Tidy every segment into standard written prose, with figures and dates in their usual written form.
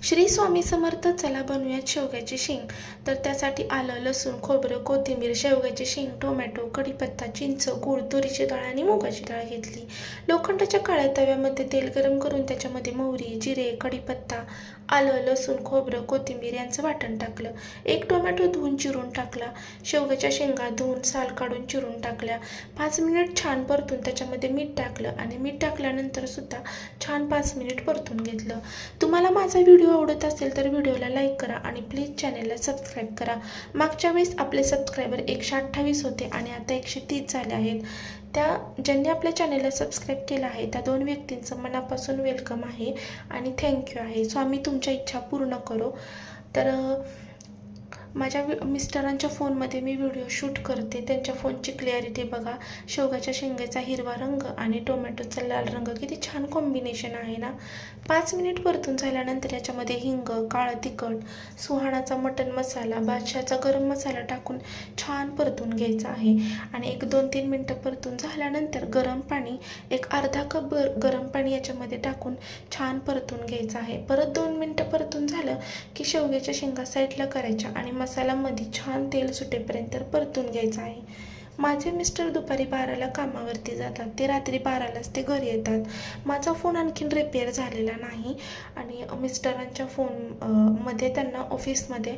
श्री स्वामी समर्थ. चला बनवूयात शेवग्याची शेंग. तर त्यासाठी आलं, लसूण, खोबरं, कोथिंबीर, शेवग्याची शेंग, टोमॅटो, कढीपत्ता, चिंच, गूळ, तुरीची डाळ आणि मुगाची डाळ घेतली. लोखंडाच्या काळ्या तव्यामध्ये तेल गरम करून त्याच्यामध्ये मोहरी, जिरे, कढीपत्ता, आलं, लसूण, खोबरं, कोथिंबीर यांचं वाटण टाकलं. एक टोमॅटो धुवून चिरून टाकला. शेवग्याच्या शेंगा धुवून साल काढून चिरून टाकल्या. 5 मिनिट छान परतून त्याच्यामध्ये मीठ टाकलं आणि मीठ टाकल्यानंतर सुद्धा छान 5 मिनिट परतून घेतलं. तुम्हाला माझा व्हिडिओ आवडत असेल तर व्हिडिओला लाईक करा आणि प्लीज चॅनलला सबस्क्राईब करा. मागच्या वेळेस आपले सबस्क्रायबर 128 होते आणि आता 130 झाले आहेत. ज्यांनी आपल्या चॅनलला सबस्क्राईब केलं आहे त्या 2 व्यक्तींचं मनापासून वेलकम आहे आणि थँक्यू आहे. स्वामी तुमच्या इच्छा पूर्ण करो. तर माझ्या मिस्टरांच्या फोनमध्ये मी व्हिडिओ शूट करते. त्यांच्या फोनची क्लॅरिटी बघा. शेवगाच्या शेंगाचा हिरवा रंग आणि टोमॅटोचा लाल रंग किती छान कॉम्बिनेशन आहे ना. 5 मिनिट परतून झाल्यानंतर याच्यामध्ये हिंग, काळं तिखट, सुहाणाचा मटण मसाला, बादशाचा गरम मसाला टाकून छान परतून घ्यायचा आहे. आणि 1-2-3 मिनटं परतून झाल्यानंतर गरम पाणी, एक अर्धा कप गरम पाणी याच्यामध्ये टाकून छान परतून घ्यायचं आहे. परत 2 मिनटं परतून झालं की शेवग्याच्या शेंगा साईडला करायच्या आणि मसाल्यामध्ये छान तेल सुटेपर्यंत परतून घ्यायचं आहे. माझे मिस्टर दुपारी 12ला कामावरती जातात. ते रात्री 12लाच ते घरी येतात. माझा फोन आणखीन रिपेअर झालेला नाही आणि मिस्टरांच्या मध्ये त्यांना ऑफिसमध्ये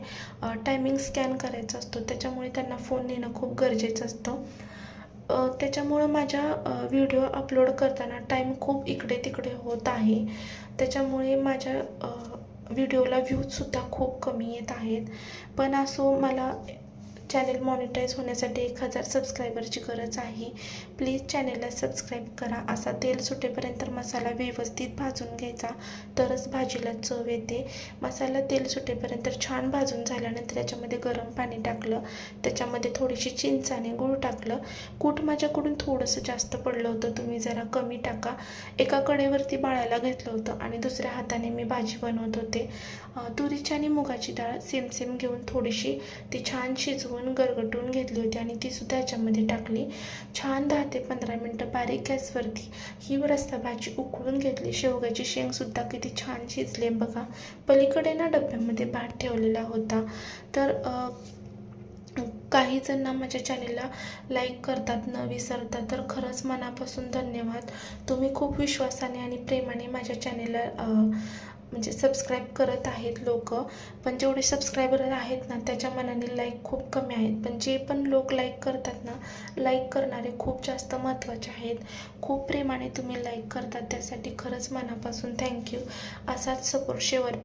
टायमिंग स्कॅन करायचा असतो. त्याच्यामुळे त्यांना फोन नेणं खूप गरजेचं असतं. त्याच्यामुळं माझ्या व्हिडिओ अपलोड करताना टाईम खूप इकडे तिकडे होत आहे. त्याच्यामुळे माझ्या व्हिडिओला व्ह्यूजसुद्धा खूप कमी येत आहेत. पण असो, मला चॅनल मॉनिटाईज होण्यासाठी 1000 सबस्क्रायबरची गरज आहे. प्लीज चॅनलला सबस्क्राईब करा. असा तेल सुटेपर्यंत मसाला व्यवस्थित भाजून घ्यायचा, तरच भाजीला चव येते. मसाला तेल सुटेपर्यंत छान भाजून झाल्यानंतर याच्यामध्ये गरम पाणी टाकलं. त्याच्यामध्ये थोडीशी चिंच आणि गूळ टाकलं. कूट माझ्याकडून थोडंसं जास्त पडलं होतं, तुम्ही जरा कमी टाका. एका कडेवरती बाळाला घेतलं होतं आणि दुसऱ्या हाताने मी भाजी बनवत होते. तुरीची आणि मुगाची डाळ सेम घेऊन थोडीशी ती छान शिजवून गरगटून घेतली होती आणि ती सुद्धा याच्यामध्ये टाकली. छान 10 ते 15 मिनटं बारीक गॅसवरती ही रस्सा भाजी उकळून घेतली. शेवग्याची शेंगसुद्धा किती छान शिजले बघा. पलीकडे ना डब्यामध्ये भात ठेवलेला होता. तर काही जण माझ्या चॅनलला लाईक करतात न विसरता. तर खरंच मनापासून धन्यवाद. तुम्ही खूप विश्वासाने आणि प्रेमाने माझ्या चॅनलला म्हणजे सबस्क्राईब करत आहेत लोक. पण जेवढे सबस्क्रायबर आहेत ना त्याच्या मनाने लाईक खूप कमी आहेत. पण जे पण लोक लाईक करतात ना, लाईक करणारे खूप जास्त महत्त्वाचे आहेत. खूप प्रेमाने तुम्ही लाईक करतात, त्यासाठी खरंच मनापासून थँक्यू. असाच सपोर्ट शेवट